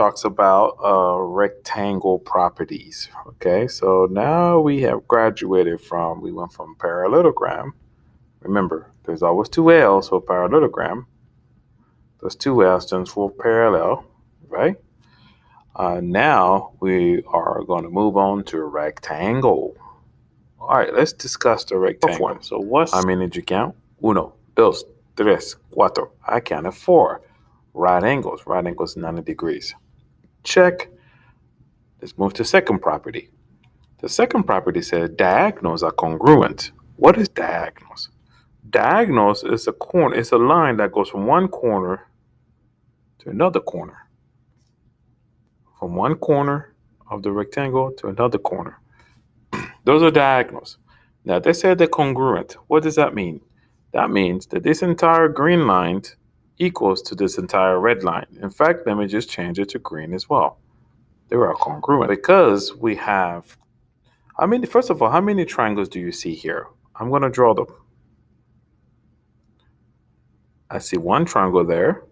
talks about rectangle properties. Okay, so now we have graduated from, we went from parallelogram. Remember, there's always two L's for parallelogram. Those two L's stands for parallel, right? Now we are going to move on to rectangle. All right, let's discuss the rectangle. So what's, how many did you count? Uno, dos, tres, cuatro. I counted four. Right angles. Right angles 90 degrees. Check. Let's move to second property. The second property says diagonals are congruent. What is diagonals? Diagonals is a corner. It's a line that goes from one corner to another corner. From one corner of the rectangle to another corner. Those are diagonals. Now they said they're congruent. What does that mean? That means that this entire green line equals to this entire red line. In fact, let me just change it to green as well. They are congruent because we have, I mean, first of all, how many triangles do you see here? I'm going to draw them. I see one triangle there.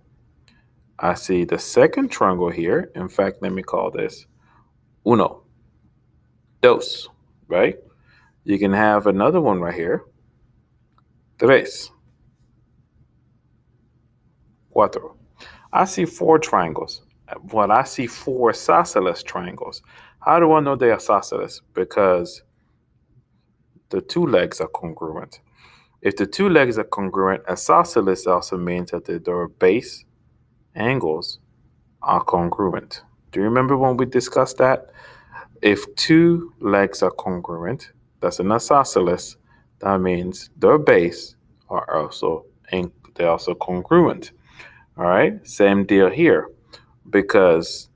I see the second triangle here. In fact, let me call this uno, dos, right? You can have another one right here. Tres, cuatro. I see four triangles. Well, I see four isosceles triangles. How do I know they are isosceles? Because the two legs are congruent. If the two legs are congruent, isosceles also means that their base angles are congruent. Do you remember when we discussed that? If two legs are congruent, that's an isosceles. That means their base are also, and they're also congruent. All right, same deal here, because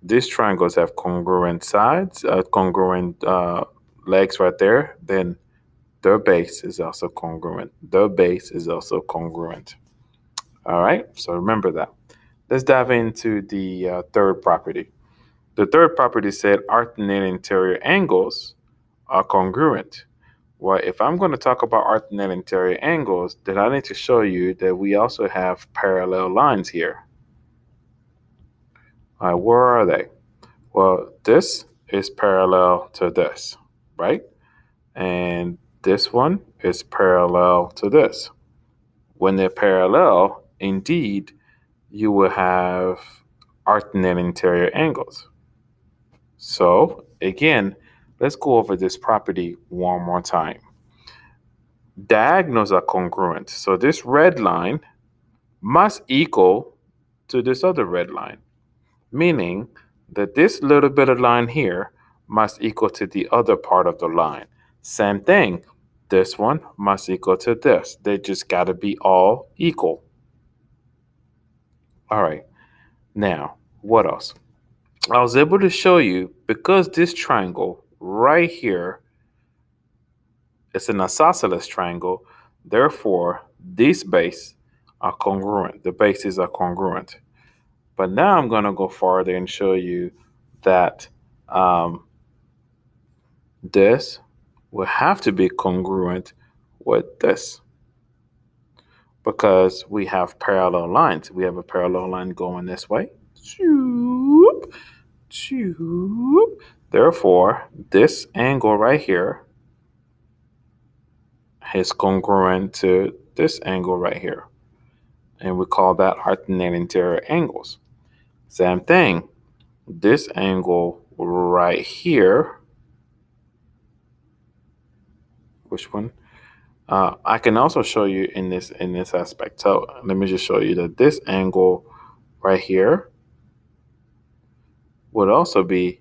these triangles have congruent sides, congruent legs right there. Then their base is also congruent. Their base is also congruent. All right, so remember that. Let's dive into the third property. The third property said alternating interior angles are congruent. Well, if I'm going to talk about alternating interior angles, then I need to show you that we also have parallel lines here. All right, where are they? Well, this is parallel to this, right? And this one is parallel to this. When they're parallel, indeed, you will have alternating interior angles. So again, let's go over this property one more time. Diagonals are congruent. So this red line must equal to this other red line, meaning that this little bit of line here must equal to the other part of the line. Same thing, this one must equal to this. They just got to be all equal. All right, now what else? I was able to show you, because this triangle right here is an isosceles triangle, therefore these bases are congruent. The bases are congruent. But now I'm going to go farther and show you that this will have to be congruent with this, because we have parallel lines. We have a parallel line going this way. Therefore, this angle right here is congruent to this angle right here. And we call that alternating interior angles. Same thing. This angle right here, which one? I can also show you in this aspect. So let me just show you that this angle right here would also be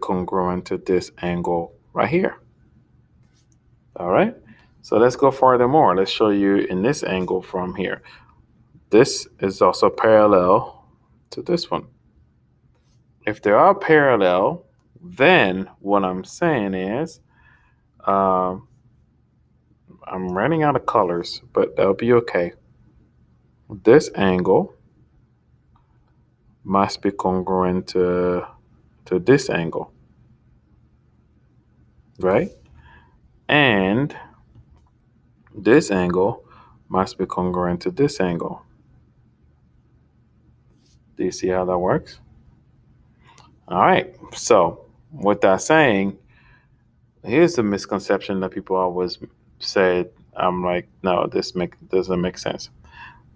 congruent to this angle right here. All right. So let's go furthermore. Let's show you in this angle from here. This is also parallel to this one. If they are parallel, then what I'm saying is, I'm running out of colors, but that'll be okay. This angle must be congruent to this angle, right? And this angle must be congruent to this angle. Do you see how that works? All right. So with that saying, here's the misconception that people always say. I'm like, no, doesn't make sense.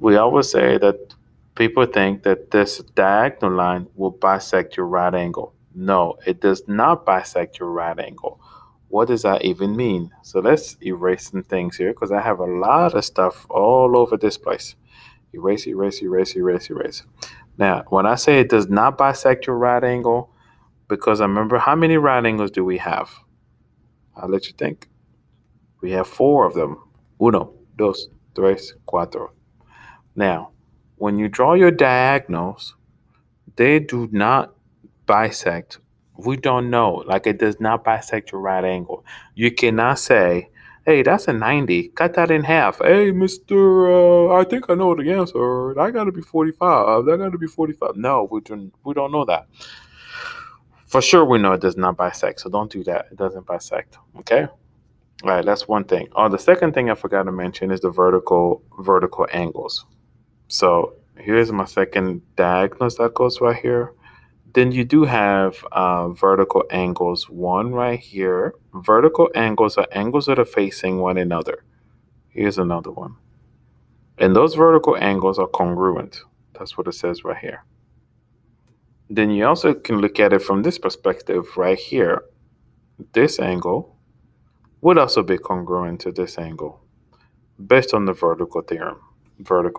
We always say that people think that this diagonal line will bisect your right angle. No, it does not bisect your right angle. What does that even mean? So let's erase some things here because I have a lot of stuff all over this place. Erase, erase, erase, erase, erase. Now, when I say it does not bisect your right angle, because I remember how many right angles do we have? I'll let you think. We have four of them. Uno, dos, tres, cuatro. Now, when you draw your diagonals, they do not bisect. We don't know. Like it does not bisect your right angle. You cannot say, hey, that's a 90. Cut that in half. Hey, Mr. I think I know the answer. That got to be 45. That got to be 45. No, we don't know that. For sure, we know it does not bisect. So don't do that. It doesn't bisect. Okay? All right, that's one thing. Oh, the second thing I forgot to mention is the vertical angles. So here's my second diagonal that goes right here. Then you do have vertical angles. One right here. Vertical angles are angles that are facing one another. Here's another one. And those vertical angles are congruent. That's what it says right here. Then you also can look at it from this perspective right here. This angle would also be congruent to this angle based on the vertical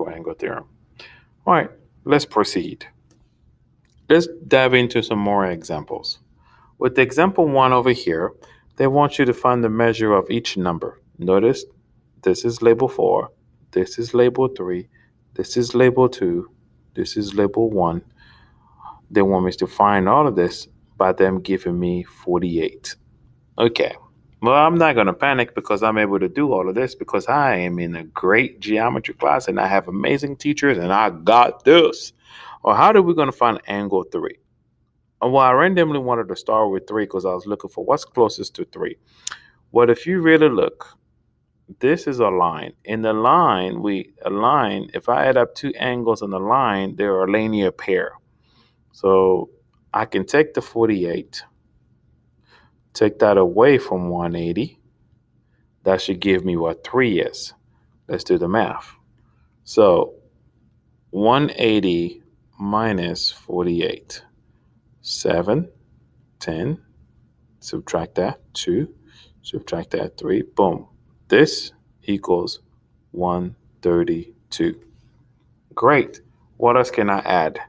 angle theorem. All right, let's proceed. Let's dive into some more examples. With example 1 over here, they want you to find the measure of each number. Notice this is label 4, this is label 3, this is label 2, this is label 1. They want me to find all of this by them giving me 48. Okay. Well, I'm not going to panic because I'm able to do all of this because I am in a great geometry class and I have amazing teachers and I got this. Or how are we going to find angle 3? Well, I randomly wanted to start with 3 because I was looking for what's closest to 3. Well, if you really look, this is a line. In the line, if I add up two angles in the line, they're a linear pair. So I can take the 48, take that away from 180. That should give me what 3 is. Let's do the math. So 180 minus 48. 7, 10, subtract that, 2, subtract that, 3, boom. This equals 132. Great. What else can I add?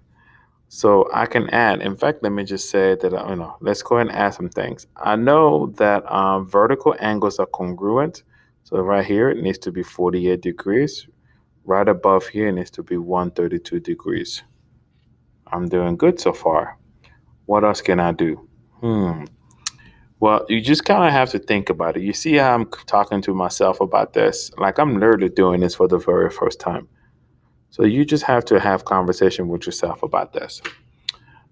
So I can add, in fact, let me just say that, let's go ahead and add some things. I know that vertical angles are congruent. So right here, it needs to be 48 degrees. Right above here, it needs to be 132 degrees. I'm doing good so far. What else can I do? Well, you just kind of have to think about it. You see how I'm talking to myself about this? Like I'm literally doing this for the very first time. So you just have to have conversation with yourself about this.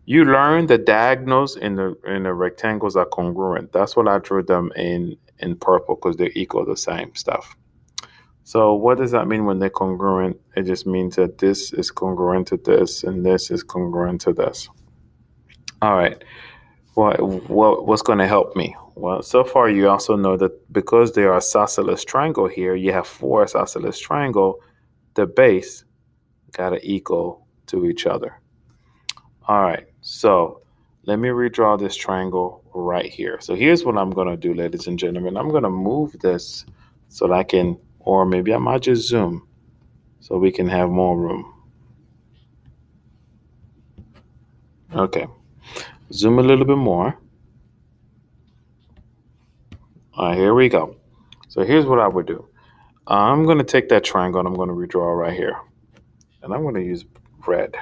You learn the diagonals in the rectangles are congruent. That's what I drew them in purple because they equal the same stuff. So what does that mean when they're congruent? It just means that this is congruent to this and this is congruent to this. All right. What's going to help me? Well, so far you also know that because there are isosceles triangle here, you have 4 isosceles triangle, the base got to equal to each other. All right, so let me redraw this triangle right here. So here's what I'm going to do, ladies and gentlemen. I'm going to move this so that I can, or maybe I might just zoom so we can have more room. Okay, zoom a little bit more. All right, here we go. So here's what I would do. I'm going to take that triangle and I'm going to redraw right here. And I'm going to use red.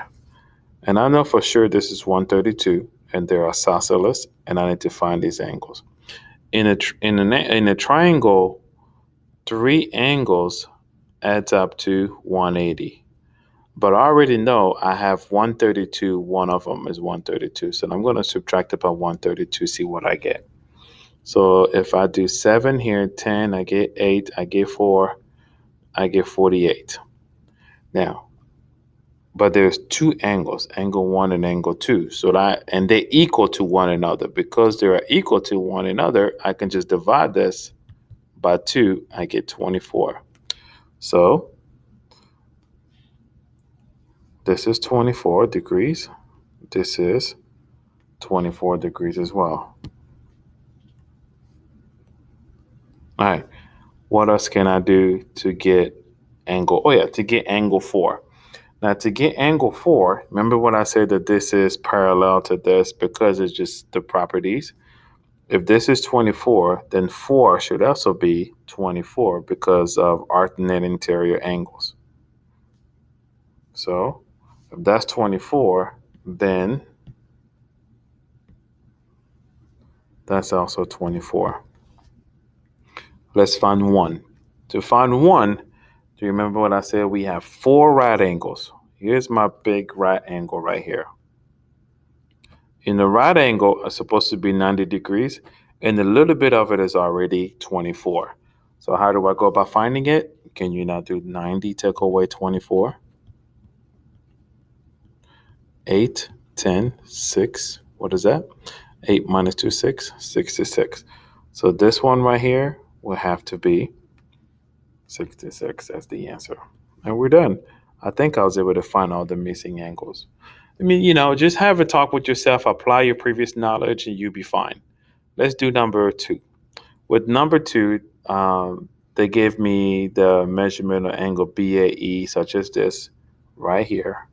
And I know for sure this is 132 and there are isosceles and I need to find these angles. In a triangle, 3 angles adds up to 180. But I already know I have 132, one of them is 132. So I'm going to subtract it by 132, see what I get. So if I do 7 here, 10, I get 8, I get 4, I get 48. Now, but there's two angles, angle 1 and angle 2. And they equal to one another. Because they are equal to one another, I can just divide this by 2. I get 24. So this is 24 degrees. This is 24 degrees as well. All right. What else can I do to get angle? Oh, yeah, to get angle 4. Now, to get angle 4, remember when I said that this is parallel to this because it's just the properties? If this is 24, then 4 should also be 24 because of alternating interior angles. So if that's 24, then that's also 24. Let's find 1. To find 1, do you remember what I said? We have 4 right angles. Here's my big right angle right here. In the right angle are supposed to be 90 degrees, and a little bit of it is already 24. So how do I go about finding it? Can you now do 90 take away 24? 8, 10, 6. What is that? 8 minus 2, 6. 66. So this one right here will have to be 66 as the answer. And we're done. I think I was able to find all the missing angles. I mean, just have a talk with yourself, apply your previous knowledge, and you'll be fine. Let's do number 2. With number 2, they gave me the measurement of angle BAE, such as this right here.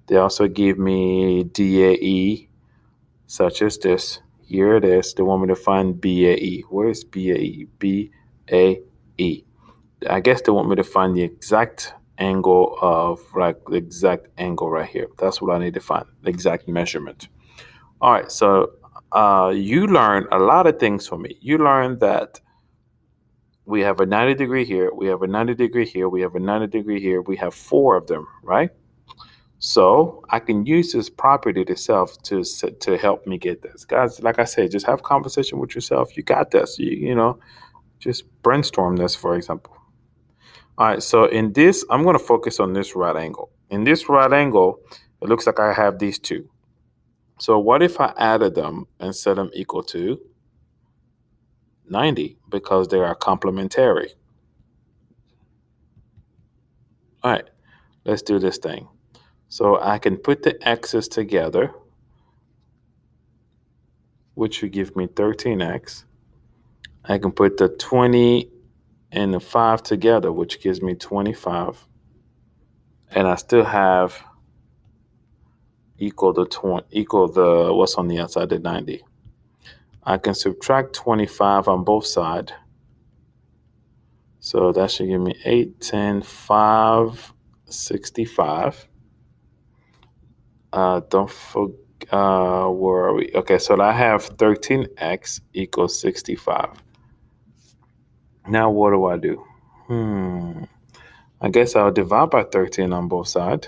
They also gave me DAE, such as this. Here it is. They want me to find BAE. Where is BAE? BAE. I guess they want me to find the exact angle of, like, the exact angle right here. That's what I need to find, the exact measurement. All right, so you learned a lot of things from me. You learned that we have a 90 degree here, we have a 90 degree here, we have a 90 degree here. We have 4 of them, right? So I can use this property itself to help me get this. Guys, like I said, just have a conversation with yourself. You got this. Just brainstorm this, for example. All right, so in this, I'm going to focus on this right angle. In this right angle, it looks like I have these 2. So what if I added them and set them equal to 90 because they are complementary? All right, let's do this thing. So I can put the x's together, which would give me 13x. I can put the 20 and the 5 together, which gives me 25. And I still have equal the what's on the outside, the 90. I can subtract 25 on both sides. So that should give me 8, 10, 5, 65. Don't forget, where are we? Okay, so I have 13x equals 65. Now what do I do? I guess I'll divide by 13 on both sides.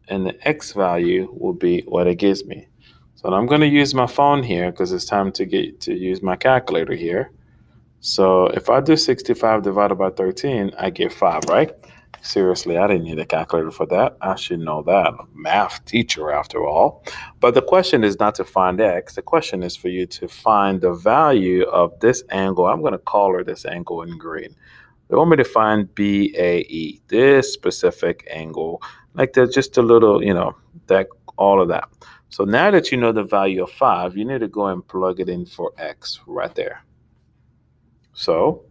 And the x value will be what it gives me. So I'm going to use my phone here because it's time to use my calculator here. So if I do 65 divided by 13, I get 5, right? Seriously, I didn't need a calculator for that. I should know that. I'm a math teacher, after all. But the question is not to find x. The question is for you to find the value of this angle. I'm going to color this angle in green. They want me to find BAE, this specific angle, like just a little, that all of that. So now that you know the value of 5, you need to go and plug it in for x right there. So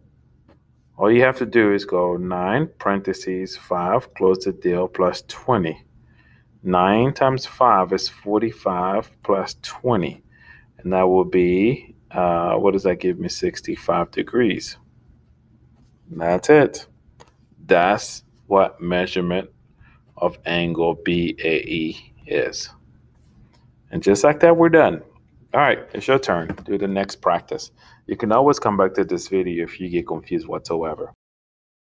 all you have to do is go 9 parentheses 5, close the deal, plus 20. 9 times 5 is 45 plus 20. And that will be, what does that give me? 65 degrees. That's it. That's what measurement of angle BAE is. And just like that, we're done. All right, it's your turn. Do the next practice. You can always come back to this video if you get confused whatsoever.